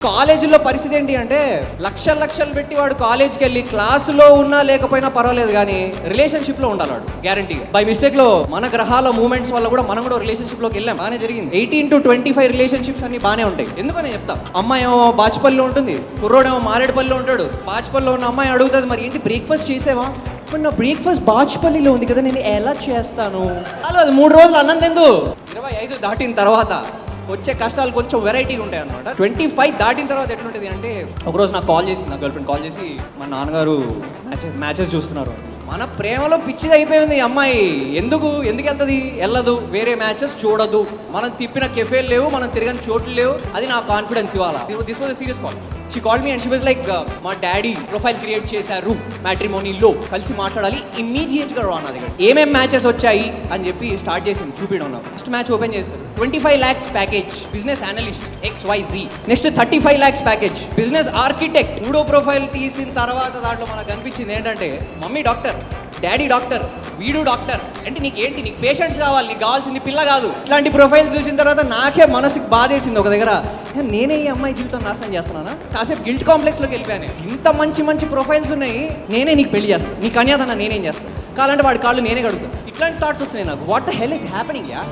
కాలేజీలో పరిస్థితి ఏంటి అంటే లక్షలు పెట్టి వాడు కాలేజ్కి వెళ్ళి క్లాసులో ఉన్నా లేకపోయినా పర్వాలేదు కానీ రిలేషన్షిప్ లో ఉండాలి వాడు గ్యారంటీగా. బై మిస్టేక్ లో మన గ్రహాల మూమెంట్స్ వల్ల కూడా మనం కూడా రిలేషన్షిప్ లోకి వెళ్ళాం, బాగానే జరిగింది. 18 to 25 రిలేషన్షిప్స్ అన్ని బాగానే ఉంటాయి. ఎందుకని చెప్తా, అమ్మాయి ఏమో బాచుపల్లిలో ఉంటుంది, కుర్రోడేమో మారేడుపల్లిలో ఉంటాడు. బాచుపల్లిలో ఉన్న అమ్మాయి అడుగుతుంది, మరి ఏంటి బ్రేక్ఫాస్ట్ చేసేవా? ఇప్పుడు నా బ్రేక్ఫాస్ట్ బాచుపల్లిలో ఉంది కదా, నేను ఎలా చేస్తాను? అలా అది 3 రోజులు అన్నం తిందు. 25 దాటిన తర్వాత వచ్చే కష్టాలు కొంచెం వెరైటీగా ఉంటాయి అనమాట. 25 దాటిన తర్వాత ఎట్లుంటుంది అంటే, ఒకరోజు నాకు కాల్ చేసింది, నా గర్ల్ ఫ్రెండ్ కాల్ చేసి, మా నాన్నగారు మ్యాచెస్ చూస్తున్నారు. మన ప్రేమలో పిచ్చిది అయిపోయింది ఈ అమ్మాయి. ఎందుకు వెళ్తుంది? వెళ్ళదు, వేరే మ్యాచెస్ చూడదు. మనం తిప్పిన కెఫేలు లేవు, మనం తిరగని చోట్లు లేవు. అది నా కాన్ఫిడెన్స్ ఇవాళ. This was a serious call. She called me and she was like, మా డాడీ ప్రొఫైల్ క్రియేట్ చేశారు మ్యాట్రిమోనీలో, కలిసి మాట్లాడాలి, ఇమ్మీడియట్గా రా నా దగ్గర. ఏమేం మ్యాచెస్ వచ్చాయి అని చెప్పి స్టార్ట్ చేసింది చూపించడం. నాకు ఫస్ట్ మ్యాచ్ ఓపెన్ చేస్తారు, 25 lakhs package business analyst XYZ. Next 35 lakhs package business architect. 3వ ప్రొఫైల్ తీసిన తర్వాత దాంట్లో మనకు కనిపించింది ఏంటంటే, మమ్మీ డాక్టర్, డాడీ డాక్టర్, వీడు డాక్టర్. అంటే నీకు పేషెంట్స్ కావాలి, నీకు కావాల్సింది పిల్ల కాదు. ఇట్లాంటి ప్రొఫైల్ చూసిన తర్వాత నాకే మనసుకు బాధేసింది ఒక దగ్గర. నేనే ఈ అమ్మాయి జీవితం నాశనం చేస్తున్నానా? కాసేపు గిల్ట్ కాంప్లెక్స్లోకి వెళ్ళిపోయాను. ఇంత మంచి ప్రొఫైల్స్ ఉన్నాయి, నేనే నీకు పెళ్లి చేస్తాను, నీ కన్యాదానం నేనేం చేస్తాను, కావాలంటే వాడి కాళ్ళు నేనే కడుగుతాను. ఇట్లాంటి థాట్స్ వస్తున్నాయి నాకు. What the hell is happening yeah?